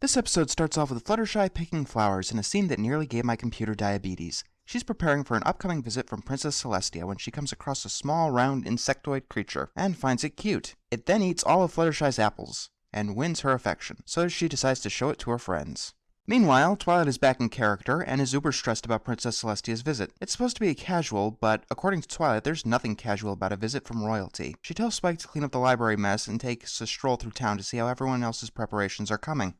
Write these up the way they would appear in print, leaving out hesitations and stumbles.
This episode starts off with Fluttershy picking flowers in a scene that nearly gave my computer diabetes. She's preparing for an upcoming visit from Princess Celestia when she comes across a small, round, insectoid creature and finds it cute. It then eats all of Fluttershy's apples and wins her affection, so she decides to show it to her friends. Meanwhile, Twilight is back in character and is uber stressed about Princess Celestia's visit. It's supposed to be casual, but according to Twilight, there's nothing casual about a visit from royalty. She tells Spike to clean up the library mess and takes a stroll through town to see how everyone else's preparations are coming.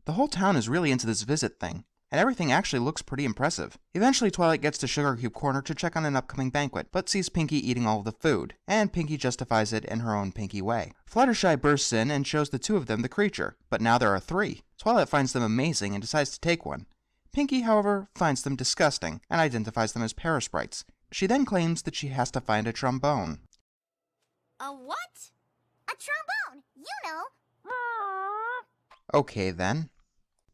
The whole town is really into this visit thing, and everything actually looks pretty impressive. Eventually, Twilight gets to Sugar Cube Corner to check on an upcoming banquet, but sees Pinkie eating all of the food, and Pinkie justifies it in her own Pinkie way. Fluttershy bursts in and shows the two of them the creature, but now there are three. Twilight finds them amazing and decides to take one. Pinkie, however, finds them disgusting, and identifies them as parasprites. She then claims that she has to find a trombone. A what? A trombone, you know. Okay then.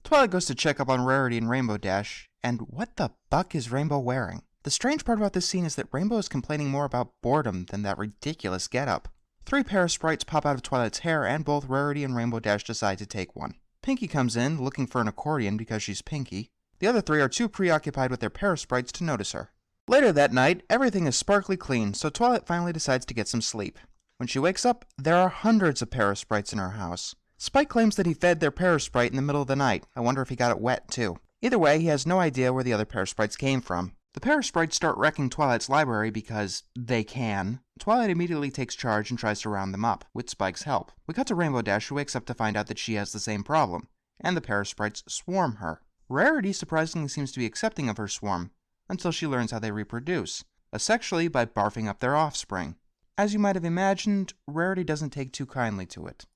Twilight goes to check up on Rarity and Rainbow Dash, and what the buck is Rainbow wearing? The strange part about this scene is that Rainbow is complaining more about boredom than that ridiculous getup. Three parasprites pop out of Twilight's hair, and both Rarity and Rainbow Dash decide to take one. Pinkie comes in, looking for an accordion because she's Pinkie. The other three are too preoccupied with their parasprites to notice her. Later that night, everything is sparkly clean, so Twilight finally decides to get some sleep. When she wakes up, there are hundreds of parasprites in her house. Spike claims that he fed their parasprite in the middle of the night. I wonder if he got it wet, too. Either way, he has no idea where the other parasprites came from. The parasprites start wrecking Twilight's library because they can. Twilight immediately takes charge and tries to round them up, with Spike's help. We cut to Rainbow Dash, who wakes up to find out that she has the same problem, and the parasprites swarm her. Rarity surprisingly seems to be accepting of her swarm, until she learns how they reproduce, asexually by barfing up their offspring. As you might have imagined, Rarity doesn't take too kindly to it.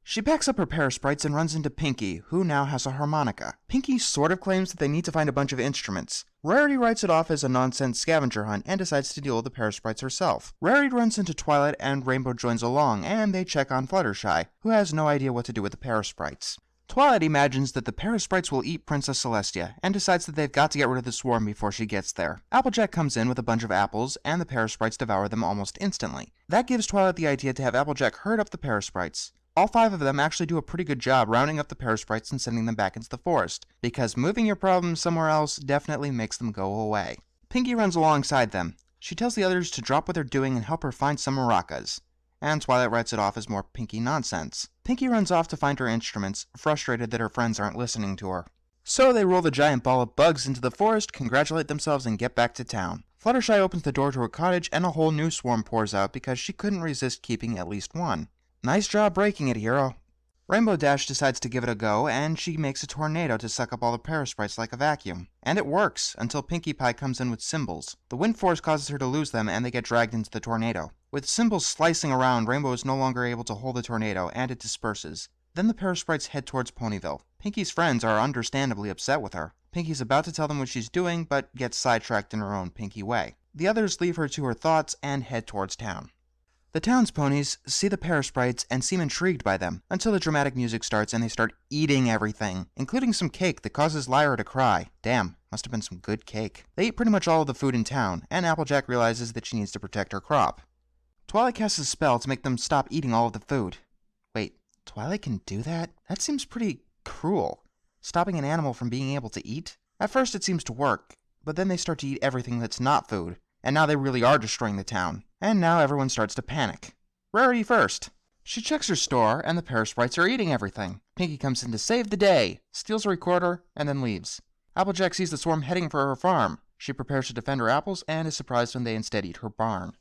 She packs up her parasprites and runs into Pinkie, who now has a harmonica. Pinkie sort of claims that they need to find a bunch of instruments. Rarity writes it off as a nonsense scavenger hunt and decides to deal with the parasprites herself. Rarity runs into Twilight and Rainbow joins along, and they check on Fluttershy, who has no idea what to do with the parasprites. Twilight imagines that the parasprites will eat Princess Celestia, and decides that they've got to get rid of the swarm before she gets there. Applejack comes in with a bunch of apples, and the parasprites devour them almost instantly. That gives Twilight the idea to have Applejack herd up the parasprites. All five of them actually do a pretty good job rounding up the parasprites and sending them back into the forest, because moving your problems somewhere else definitely makes them go away. Pinkie runs alongside them. She tells the others to drop what they're doing and help her find some maracas, and Twilight writes it off as more Pinkie nonsense. Pinkie runs off to find her instruments, frustrated that her friends aren't listening to her. So they roll the giant ball of bugs into the forest, congratulate themselves, and get back to town. Fluttershy opens the door to her cottage, and a whole new swarm pours out because she couldn't resist keeping at least one. Nice job breaking it, hero. Rainbow Dash decides to give it a go, and she makes a tornado to suck up all the parasprites like a vacuum. And it works, until Pinkie Pie comes in with cymbals. The wind force causes her to lose them, and they get dragged into the tornado. With cymbals slicing around, Rainbow is no longer able to hold the tornado, and it disperses. Then the parasprites head towards Ponyville. Pinkie's friends are understandably upset with her. Pinkie's about to tell them what she's doing, but gets sidetracked in her own Pinkie way. The others leave her to her thoughts and head towards town. The townsponies see the parasprites and seem intrigued by them, until the dramatic music starts and they start eating everything, including some cake that causes Lyra to cry. Damn, must have been some good cake. They eat pretty much all of the food in town, and Applejack realizes that she needs to protect her crop. Twilight casts a spell to make them stop eating all of the food. Wait, Twilight can do that? That seems pretty cruel. Stopping an animal from being able to eat? At first it seems to work, but then they start to eat everything that's not food. And now they really are destroying the town. And now everyone starts to panic. Rarity first. She checks her store, and the parasprites are eating everything. Pinkie comes in to save the day, steals a recorder, and then leaves. Applejack sees the swarm heading for her farm. She prepares to defend her apples, and is surprised when they instead eat her barn.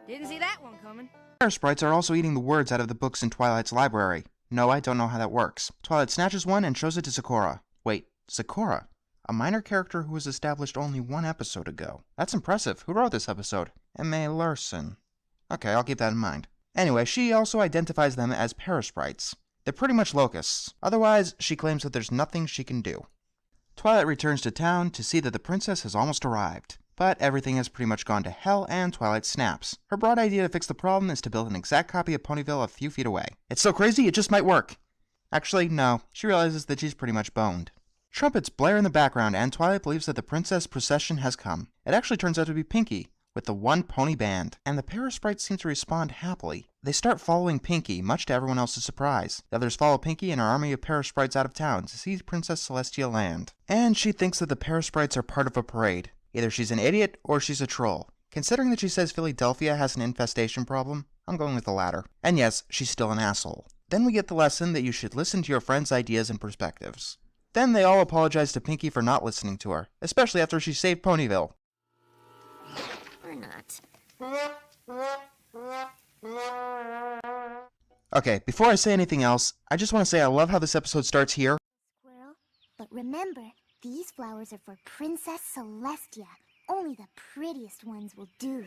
Didn't see that one coming. Parasprites are also eating the words out of the books in Twilight's library. No, I don't know how that works. Twilight snatches one and shows it to Sakura. Wait, Sakura? A minor character who was established only one episode ago. That's impressive. Who wrote this episode? M.A. Larson. Okay, I'll keep that in mind. Anyway, she also identifies them as parasprites. They're pretty much locusts. Otherwise, she claims that there's nothing she can do. Twilight returns to town to see that the princess has almost arrived. But everything has pretty much gone to hell, and Twilight snaps. Her broad idea to fix the problem is to build an exact copy of Ponyville a few feet away. It's so crazy, it just might work. Actually, no. She realizes that she's pretty much boned. Trumpets blare in the background, and Twilight believes that the princess procession has come. It actually turns out to be Pinkie, with the one pony band, and the pair of sprites seem to respond happily. They start following Pinkie, much to everyone else's surprise. The others follow Pinkie and her army of pair of sprites out of town to see Princess Celestia land. And she thinks that the pair of sprites are part of a parade. Either she's an idiot or she's a troll. Considering that she says Philadelphia has an infestation problem, I'm going with the latter. And yes, she's still an asshole. Then we get the lesson that you should listen to your friends' ideas and perspectives. Then they all apologize to Pinkie for not listening to her, especially after she saved Ponyville. Or not. Okay, before I say anything else, I just want to say I love how this episode starts here. Squirrel. But remember, these flowers are for Princess Celestia. Only the prettiest ones will do.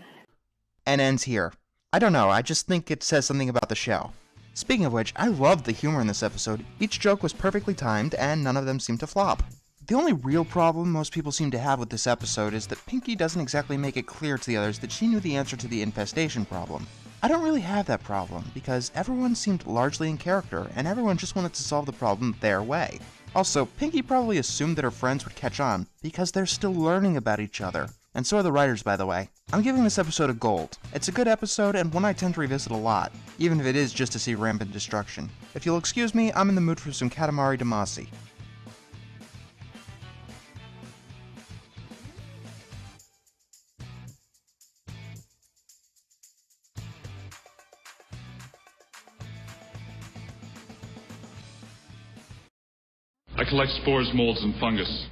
And ends here. I don't know, I just think it says something about the show. Speaking of which, I loved the humor in this episode. Each joke was perfectly timed, and none of them seemed to flop. The only real problem most people seem to have with this episode is that Pinkie doesn't exactly make it clear to the others that she knew the answer to the infestation problem. I don't really have that problem, because everyone seemed largely in character, and everyone just wanted to solve the problem their way. Also, Pinkie probably assumed that her friends would catch on, because they're still learning about each other. And so are the writers, by the way. I'm giving this episode a gold. It's a good episode, and one I tend to revisit a lot, even if it is just to see rampant destruction. If you'll excuse me, I'm in the mood for some Katamari Damacy. I collect spores, molds, and fungus.